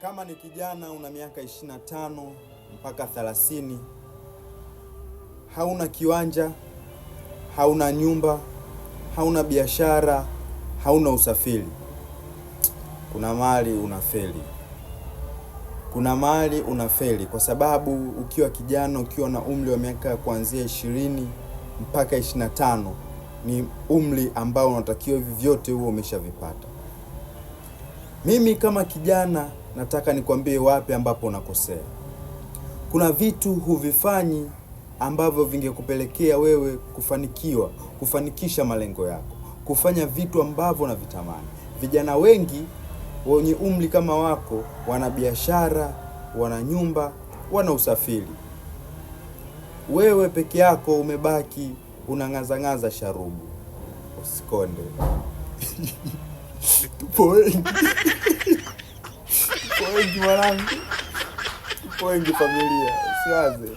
Kama ni kijana una miaka 25 mpaka 30, hauna kiwanja, hauna nyumba, hauna biashara, hauna usafiri, kuna mahali unafeli. Kuna mahali unafeli kwa sababu ukiwa kijana, ukiwa na umri wa miaka kuanzia 20 mpaka 25 ni umri ambao unatakiwa hivi vyote huo umeshavipata. Mimi kama kijana nataka nikwambie wapi ambapo unakosea. Kuna vitu huvifanyi ambavyo vingekupelekea wewe kufanikisha malengo yako, kufanya vitu ambavyo unavitamani. Vijana wengi wenye umri kama wako wana biashara, wana nyumba, wana usafiri. Wewe peke yako umebaki unang'aza sharubu. Usikonde. Tupo wengi mwanangu. Tupo wengi familia. Usiwaze.